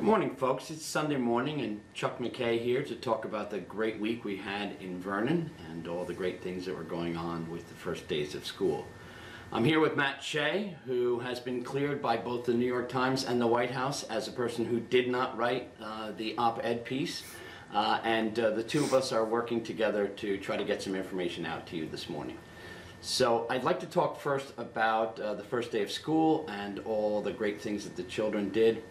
Good morning, folks. It's Sunday morning and Chuck McKay here to talk about the great week we had in Vernon and all the great things that were going on with the first days of school. I'm here with Matt Shea, who has been cleared by both the New York Times and the White House as a person who did not write the op-ed piece. The two of us are working together to try to get some information out to you this morning. So I'd like to talk first about the first day of school and all the great things that the children did.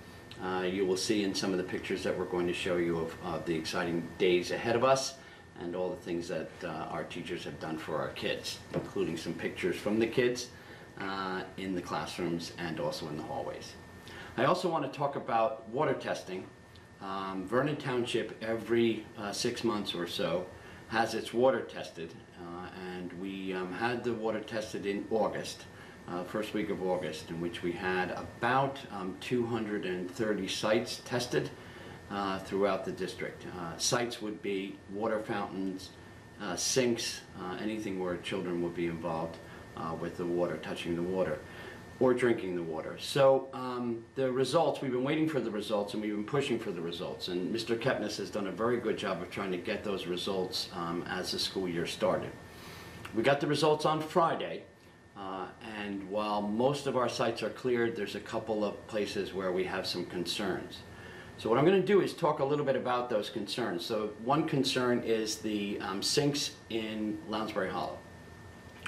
You will see in some of the pictures that we're going to show you of the exciting days ahead of us and all the things that our teachers have done for our kids, including some pictures from the kids in the classrooms and also in the hallways. I also want to talk about water testing. Vernon Township every 6 months or so has its water tested, and we had the water tested in August. First week of August, in which we had about 230 sites tested throughout the district. Sites would be water fountains, sinks, anything where children would be involved with the water, touching the water, or drinking the water. So the results, we've been waiting for the results and we've been pushing for the results, and Mr. Kepnes has done a very good job of trying to get those results as the school year started. We got the results on Friday. And while most of our sites are cleared, there's a couple of places where we have some concerns. So what I'm going to do is talk a little bit about those concerns. So one concern is the sinks in Lounsbury Hollow.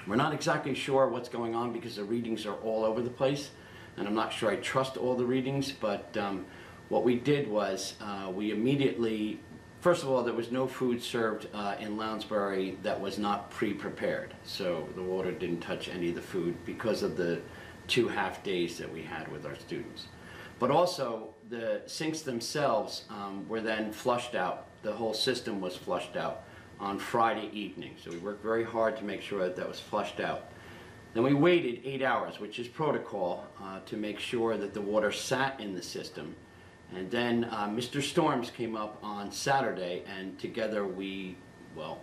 We're not exactly sure what's going on because the readings are all over the place, and I'm not sure I trust all the readings, but what we did was we immediately, first of all, there was no food served in Lounsbury that was not pre-prepared. So the water didn't touch any of the food because of the 2 half days that we had with our students. But also, the sinks themselves were then flushed out. The whole system was flushed out on Friday evening. So we worked very hard to make sure that that was flushed out. Then we waited 8 hours, which is protocol, to make sure that the water sat in the system. And then Mr. Storms came up on Saturday, and together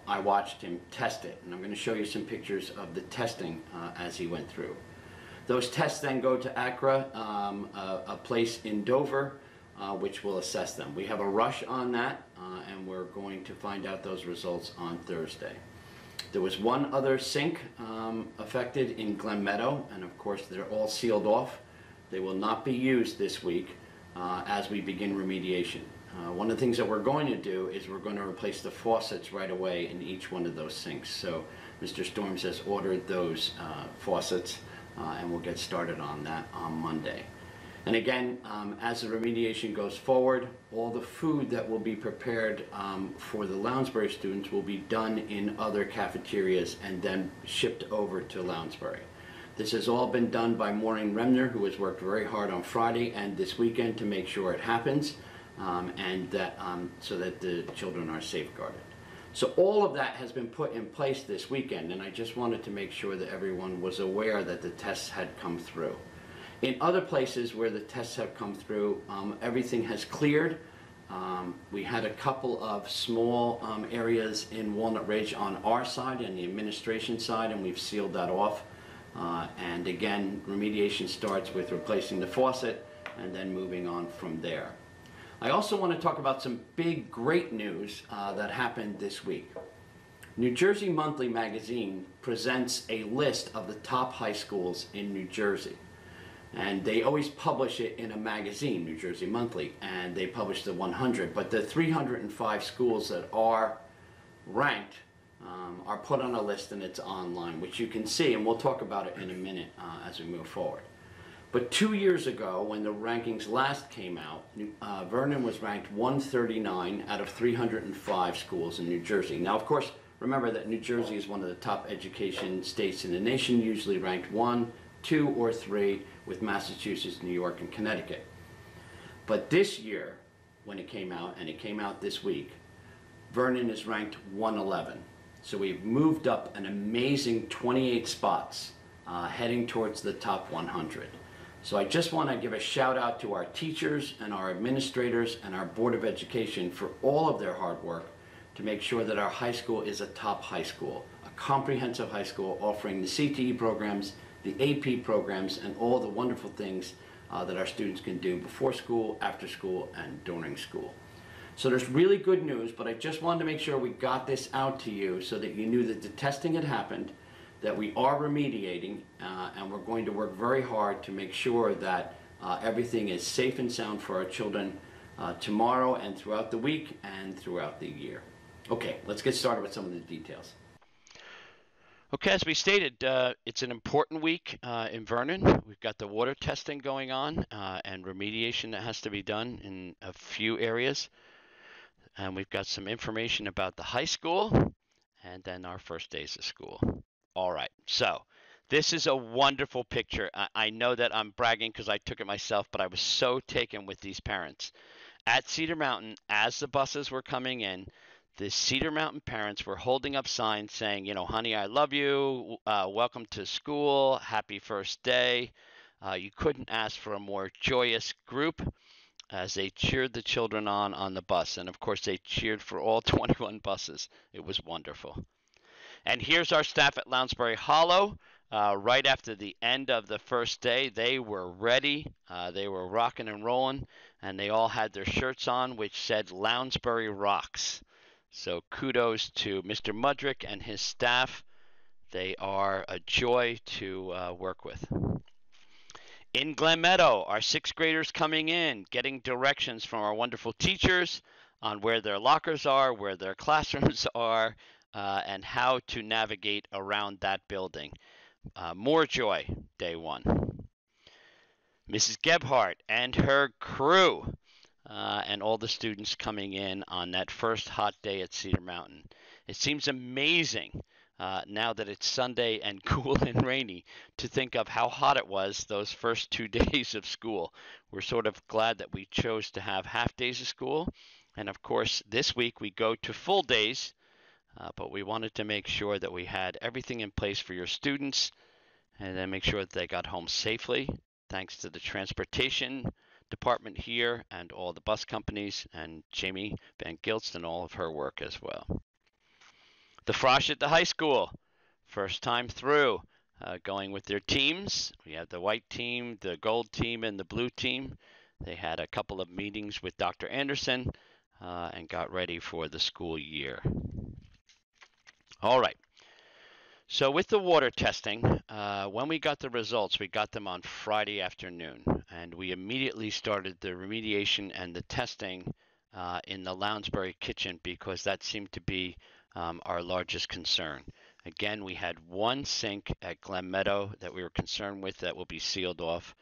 I watched him test it. And I'm going to show you some pictures of the testing as he went through. Those tests then go to ACRA, a place in Dover, which will assess them. We have a rush on that, and we're going to find out those results on Thursday. There was one other sink affected in Glen Meadow, and of course they're all sealed off. They will not be used this week as we begin remediation. One of the things that we're going to do is we're going to replace the faucets right away in each one of those sinks. So Mr. Storms has ordered those faucets, and we'll get started on that on Monday. And again, as the remediation goes forward, all the food that will be prepared for the Lounsbury students will be done in other cafeterias and then shipped over to Lounsbury. This has all been done by Maureen Remner, who has worked very hard on Friday and this weekend to make sure it happens, so that the children are safeguarded. So all of that has been put in place this weekend, and I just wanted to make sure that everyone was aware that the tests had come through. In other places where the tests have come through, everything has cleared. We had a couple of small areas in Walnut Ridge on our side and the administration side, and we've sealed that off. And again, remediation starts with replacing the faucet and then moving on from there. I also want to talk about some big, great news that happened this week. New Jersey Monthly magazine presents a list of the top high schools in New Jersey. And they always publish it in a magazine, New Jersey Monthly, and they publish the 100. But the 305 schools that are ranked are put on a list, and it's online, which you can see, and we'll talk about it in a minute as we move forward. But 2 years ago, when the rankings last came out, Vernon was ranked 139 out of 305 schools in New Jersey. Now, of course, remember that New Jersey is one of the top education states in the nation, usually ranked 1, 2, or 3, with Massachusetts, New York, and Connecticut. But this year, when it came out, and it came out this week, Vernon is ranked 111. So we've moved up an amazing 28 spots, heading towards the top 100. So I just want to give a shout out to our teachers and our administrators and our Board of Education for all of their hard work to make sure that our high school is a top high school, a comprehensive high school offering the CTE programs, the AP programs, and all the wonderful things that our students can do before school, after school, and during school. So there's really good news, but I just wanted to make sure we got this out to you so that you knew that the testing had happened, that we are remediating, and we're going to work very hard to make sure that everything is safe and sound for our children tomorrow and throughout the week and throughout the year. Okay, let's get started with some of the details. Okay, as we stated, it's an important week in Vernon. We've got the water testing going on and remediation that has to be done in a few areas. And we've got some information about the high school and then our first days of school. All right, so this is a wonderful picture. I know that I'm bragging because I took it myself, but I was so taken with these parents. At Cedar Mountain, as the buses were coming in, the Cedar Mountain parents were holding up signs saying, you know, honey, I love you, welcome to school, happy first day. You couldn't ask for a more joyous group as they cheered the children on the bus. And of course, they cheered for all 21 buses. It was wonderful. And here's our staff at Lounsbury Hollow. Right after the end of the first day, they were ready. They were rocking and rolling, and they all had their shirts on, which said Lounsbury Rocks. So kudos to Mr. Mudrick and his staff. They are a joy to work with. In Glen Meadow, our sixth graders coming in, getting directions from our wonderful teachers on where their lockers are, where their classrooms are, and how to navigate around that building. More joy, day one. Mrs. Gebhardt and her crew and all the students coming in on that first hot day at Cedar Mountain. It seems amazing now that it's Sunday and cool and rainy to think of how hot it was those first 2 days of school. We're sort of glad that we chose to have half days of school. And of course, this week we go to full days, but we wanted to make sure that we had everything in place for your students and then make sure that they got home safely, thanks to the transportation department here and all the bus companies and Jamie Van Gilst and all of her work as well. The Frosh at the high school, first time through, going with their teams. We had the white team, the gold team, and the blue team. They had a couple of meetings with Dr. Anderson and got ready for the school year. All right. So with the water testing, when we got the results, we got them on Friday afternoon, and we immediately started the remediation and the testing in the Lounsbury kitchen because that seemed to be our largest concern. Again, we had one sink at Glen Meadow that we were concerned with that will be sealed off.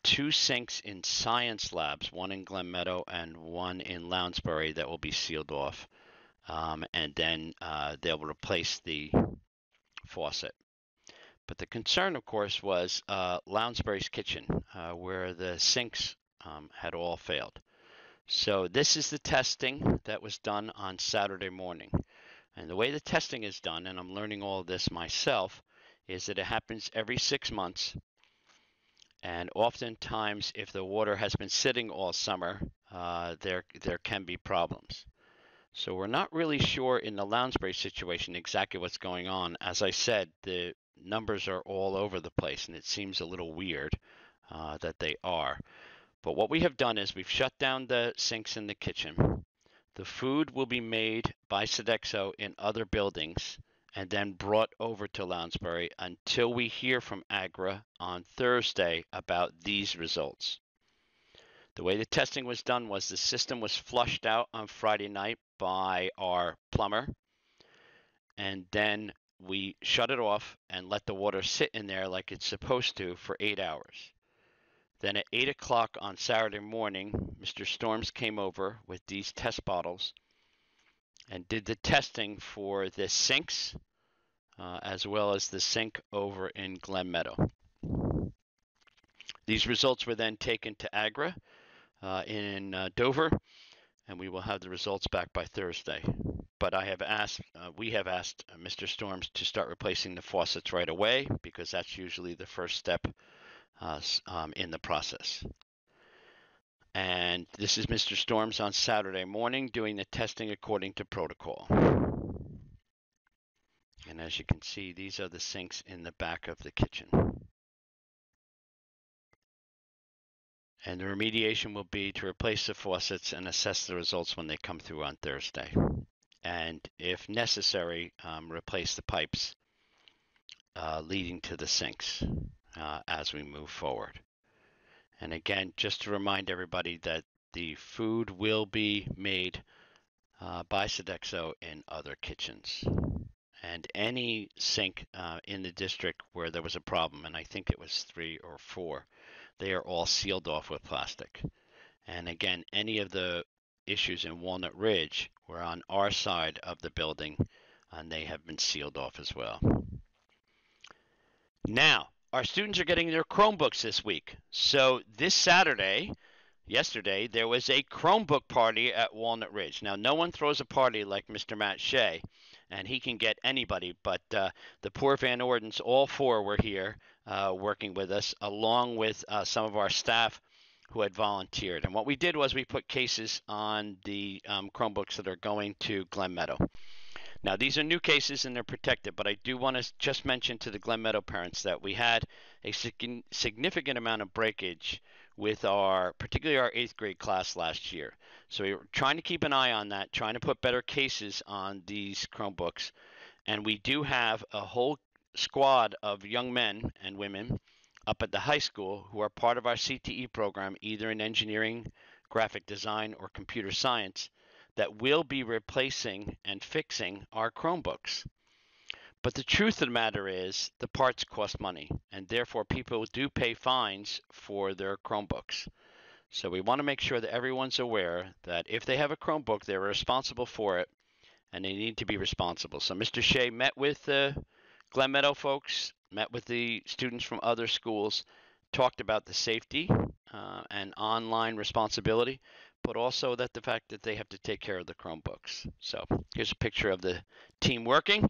2 sinks in science labs, one in Glen Meadow and one in Lounsbury that will be sealed off. And then they'll replace the faucet. But the concern, of course, was Lounsbury's kitchen, where the sinks had all failed. So this is the testing that was done on Saturday morning. And the way the testing is done, and I'm learning all of this myself, is that it happens every 6 months. And oftentimes, if the water has been sitting all summer, there can be problems. So we're not really sure in the Lounsbury situation exactly what's going on. As I said, the numbers are all over the place, and it seems a little weird that they are. But what we have done is we've shut down the sinks in the kitchen. The food will be made by Sodexo in other buildings and then brought over to Lounsbury until we hear from AGRA on Thursday about these results. The way the testing was done was the system was flushed out on Friday night by our plumber, and then we shut it off and let the water sit in there like it's supposed to for 8 hours. Then at 8 o'clock on Saturday morning, Mr. Storms came over with these test bottles and did the testing for the sinks as well as the sink over in Glen Meadow. These results were then taken to AGRA in Dover, and we will have the results back by Thursday. But we have asked Mr. Storms to start replacing the faucets right away because that's usually the first step in the process. And this is Mr. Storms on Saturday morning doing the testing according to protocol. And as you can see, these are the sinks in the back of the kitchen. And the remediation will be to replace the faucets and assess the results when they come through on Thursday. And if necessary, replace the pipes leading to the sinks as we move forward. And again, just to remind everybody that the food will be made by Sodexo in other kitchens. And any sink in the district where there was a problem, and I think it was 3 or 4, they are all sealed off with plastic. And again, any of the issues in Walnut Ridge were on our side of the building, and they have been sealed off as well. Now, our students are getting their Chromebooks this week. So this Saturday, yesterday, there was a Chromebook party at Walnut Ridge. Now, no one throws a party like Mr. Matt Shea, and he can get anybody, but the poor Van Ordens, all 4 were here working with us, along with some of our staff who had volunteered. And what we did was we put cases on the Chromebooks that are going to Glen Meadow. Now, these are new cases and they're protected, but I do want to just mention to the Glen Meadow parents that we had a significant amount of breakage with particularly our 8th grade class last year. So we were trying to keep an eye on that, trying to put better cases on these Chromebooks. And we do have a whole squad of young men and women up at the high school who are part of our CTE program, either in engineering, graphic design, or computer science, that will be replacing and fixing our Chromebooks. But the truth of the matter is the parts cost money, and therefore people do pay fines for their Chromebooks. So we want to make sure that everyone's aware that if they have a Chromebook, they're responsible for it, and they need to be responsible. So Mr. Shea met with the Glen Meadow folks, met with the students from other schools, talked about the safety and online responsibility, but also that the fact that they have to take care of the Chromebooks. So here's a picture of the team working.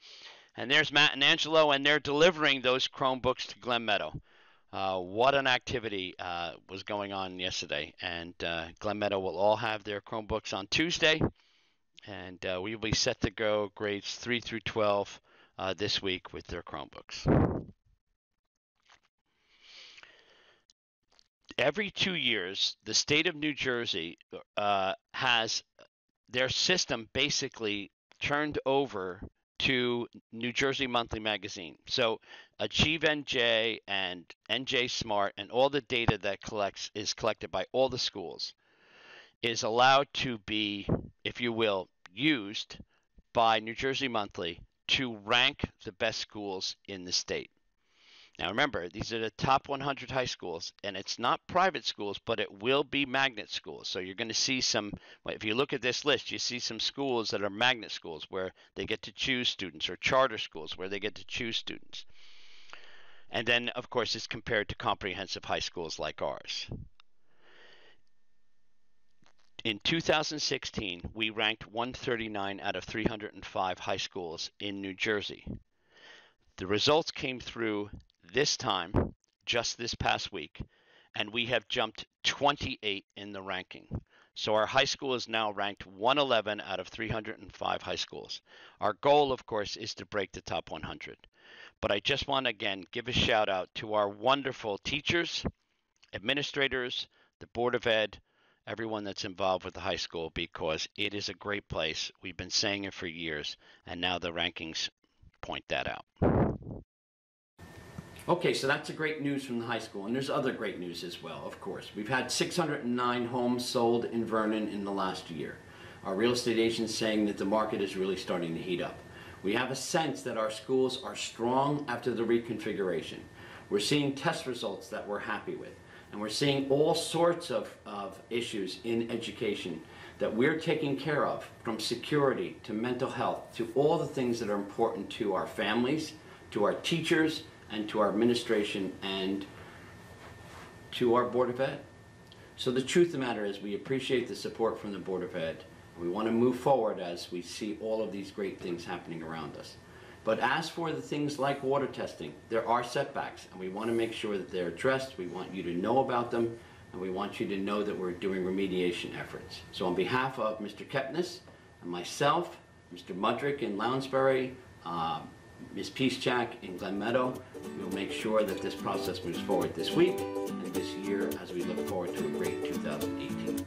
And there's Matt and Angelo, and they're delivering those Chromebooks to Glen Meadow. What an activity was going on yesterday. And Glen Meadow will all have their Chromebooks on Tuesday. And we will be set to go grades 3 through 12 this week with their Chromebooks. Every 2 years, the state of New Jersey has their system basically turned over to New Jersey Monthly Magazine. So Achieve NJ and NJ Smart and all the data that is collected by all the schools is allowed to be, if you will, used by New Jersey Monthly to rank the best schools in the state. Now remember, these are the top 100 high schools, and it's not private schools, but it will be magnet schools. So you're going to see some, if you look at this list, you see some schools that are magnet schools where they get to choose students, or charter schools where they get to choose students. And then, of course, it's compared to comprehensive high schools like ours. In 2016, we ranked 139 out of 305 high schools in New Jersey. The results came through this time, just this past week, and we have jumped 28 in the ranking. So our high school is now ranked 111 out of 305 high schools. Our goal, of course, is to break the top 100. But I just want to, again, give a shout out to our wonderful teachers, administrators, the Board of Ed, everyone that's involved with the high school, because it is a great place. We've been saying it for years, and now the rankings point that out. Okay, so that's the great news from the high school, and there's other great news as well, of course. We've had 609 homes sold in Vernon in the last year. Our real estate agent's saying that the market is really starting to heat up. We have a sense that our schools are strong after the reconfiguration. We're seeing test results that we're happy with, and we're seeing all sorts of issues in education that we're taking care of, from security to mental health to all the things that are important to our families, to our teachers, and to our administration, and to our Board of Ed. So the truth of the matter is we appreciate the support from the Board of Ed. We want to move forward as we see all of these great things happening around us. But as for the things like water testing, there are setbacks, and we want to make sure that they're addressed. We want you to know about them, and we want you to know that we're doing remediation efforts. So on behalf of Mr. Kepnes and myself, Mr. Mudrick in Lounsbury, Ms. Peacejack in Glen Meadow, we'll make sure that this process moves forward this week and this year. year as we look forward to a great 2018.